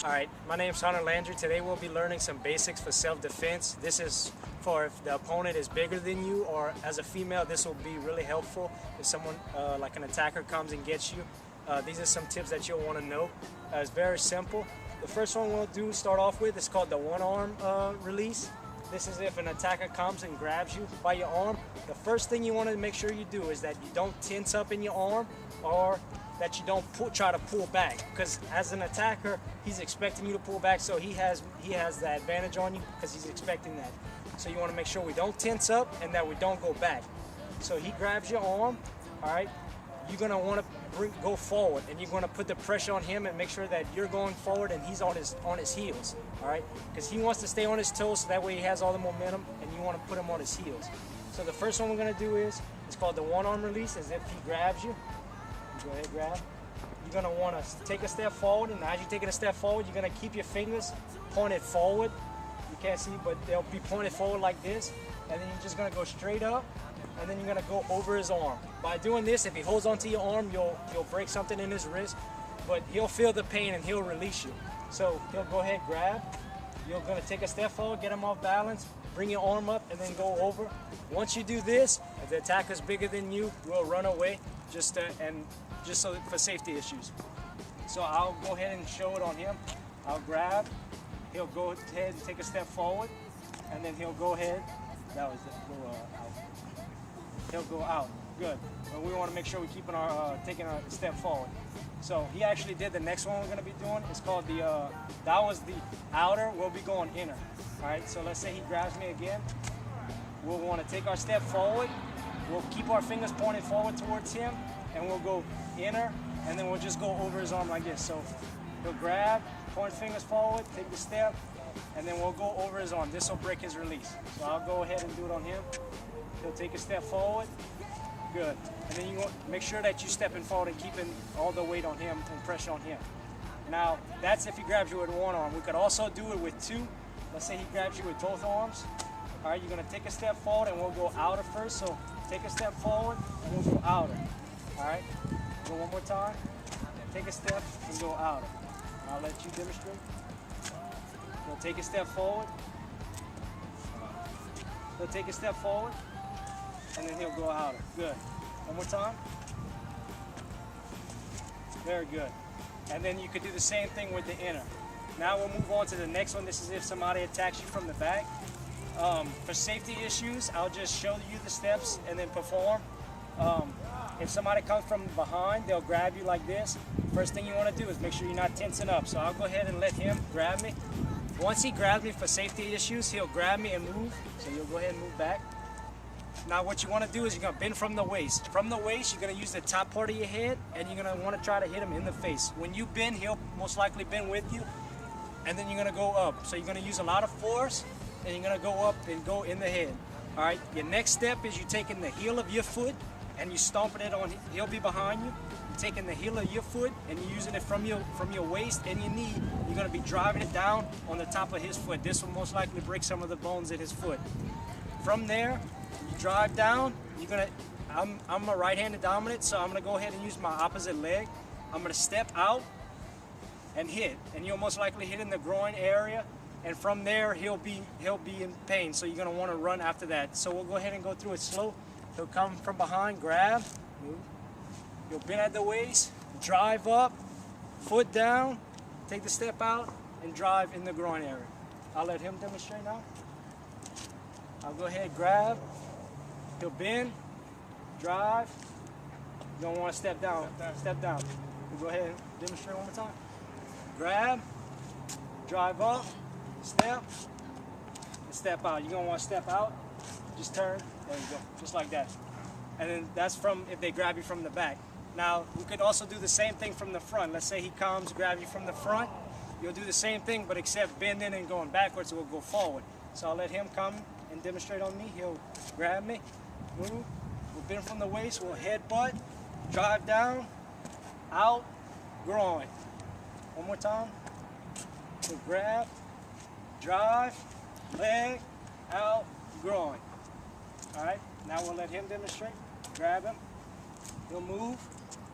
Alright, my name is Hunter Landry. Today we'll be learning some basics for self-defense. This is for if the opponent is bigger than you, or as a female, this will be really helpful if someone like an attacker comes and gets you. These are some tips that you'll want to know. It's very simple. The first one we'll start off with is called the one arm release. This is if an attacker comes and grabs you by your arm. The first thing you want to make sure you do is that you don't tense up in your arm, or that you don't try to pull back, because as an attacker, he's expecting you to pull back, so he has the advantage on you because he's expecting that. So you want to make sure we don't tense up and that we don't go back. So he grabs your arm, all right? You're gonna want to go forward, and you're gonna put the pressure on him and make sure that you're going forward and he's on his heels, all right? Because he wants to stay on his toes, so that way he has all the momentum, and you want to put him on his heels. So the first one we're gonna do it's called the one arm release. As if he grabs you. Go ahead, grab. You're gonna want to take a step forward, and as you're taking a step forward, you're gonna keep your fingers pointed forward. You can't see, but they'll be pointed forward like this, and then you're just gonna go straight up, and then you're gonna go over his arm. By doing this, if he holds onto your arm, you'll break something in his wrist, but he'll feel the pain and he'll release you. So he'll go ahead, grab. You're gonna take a step forward, get him off balance, bring your arm up, and then go over. Once you do this, if the attacker's bigger than you, we'll run away, just so for safety issues. So I'll go ahead and show it on him. I'll grab. He'll go ahead and take a step forward, and then he'll go ahead. That was it. Go out. He'll go out. Good. But we want to make sure we're keeping taking a step forward. So he actually did the next one we're going to be doing. It's called that was the outer. We'll be going inner. All right. So let's say he grabs me again. We'll want to take our step forward. We'll keep our fingers pointed forward towards him, and we'll go inner, and then we'll just go over his arm like this. So he'll grab, point fingers forward, take the step, and then we'll go over his arm. This will break his release. So I'll go ahead and do it on him. He'll take a step forward. Good. And then you want to make sure that you're stepping forward and keeping all the weight on him and pressure on him. Now, that's if he grabs you with one arm. We could also do it with two. Let's say he grabs you with both arms. All right, you're going to take a step forward, and we'll go outer first. So take a step forward, and we'll go outer. All right, go one more time. Take a step and go outer. I'll let you demonstrate. He'll take a step forward. He'll take a step forward, and then he'll go outer. Good. One more time. Very good. And then you could do the same thing with the inner. Now we'll move on to the next one. This is if somebody attacks you from the back. For safety issues, I'll just show you the steps and then perform. If somebody comes from behind, they'll grab you like this. First thing you want to do is make sure you're not tensing up. So I'll go ahead and let him grab me. Once he grabs me for safety issues, he'll grab me and move. So you'll go ahead and move back. Now what you want to do is you're going to bend from the waist. From the waist, you're going to use the top part of your head, and you're going to want to try to hit him in the face. When you bend, he'll most likely bend with you, and then you're going to go up. So you're going to use a lot of force, and you're going to go up and go in the head. All right, your next step is you're taking the heel of your foot and you stomping it on, he'll be behind you. You're taking the heel of your foot and you're using it from your waist and your knee. You're going to be driving it down on the top of his foot. This will most likely break some of the bones in his foot. From there, you drive down. You're going to, I'm a right-handed dominant, so I'm going to go ahead and use my opposite leg. I'm going to step out and hit, and you'll most likely hit in the groin area. And from there, he'll be in pain, so you're going to want to run after that. So we'll go ahead and go through it slow. He'll come from behind, grab, move. You'll bend at the waist, drive up, foot down, take the step out, and drive in the groin area. I'll let him demonstrate now. I'll go ahead, grab. He'll bend, drive. You don't want to step down. Step down. We'll go ahead and demonstrate one more time. Grab, drive up, step, and step out. You're going to want to step out, just turn, there you go, just like that. And then that's from if they grab you from the back. Now, we could also do the same thing from the front. Let's say he comes, grab you from the front. You'll do the same thing, but except bending and going backwards, we'll go forward. So I'll let him come and demonstrate on me. He'll grab me, move, we'll bend from the waist, we'll headbutt, drive down, out, groin. One more time. So grab, drive, leg, out, groin. All right, now we'll let him demonstrate. Grab him, he'll move,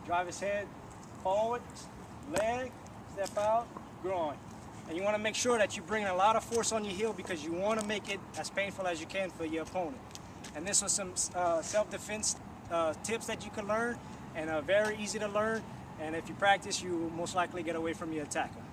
drive his head forward, leg, step out, groin. And you want to make sure that you bring a lot of force on your heel because you want to make it as painful as you can for your opponent. And this was some self-defense tips that you can learn, and very easy to learn. And if you practice, you most likely get away from your attacker.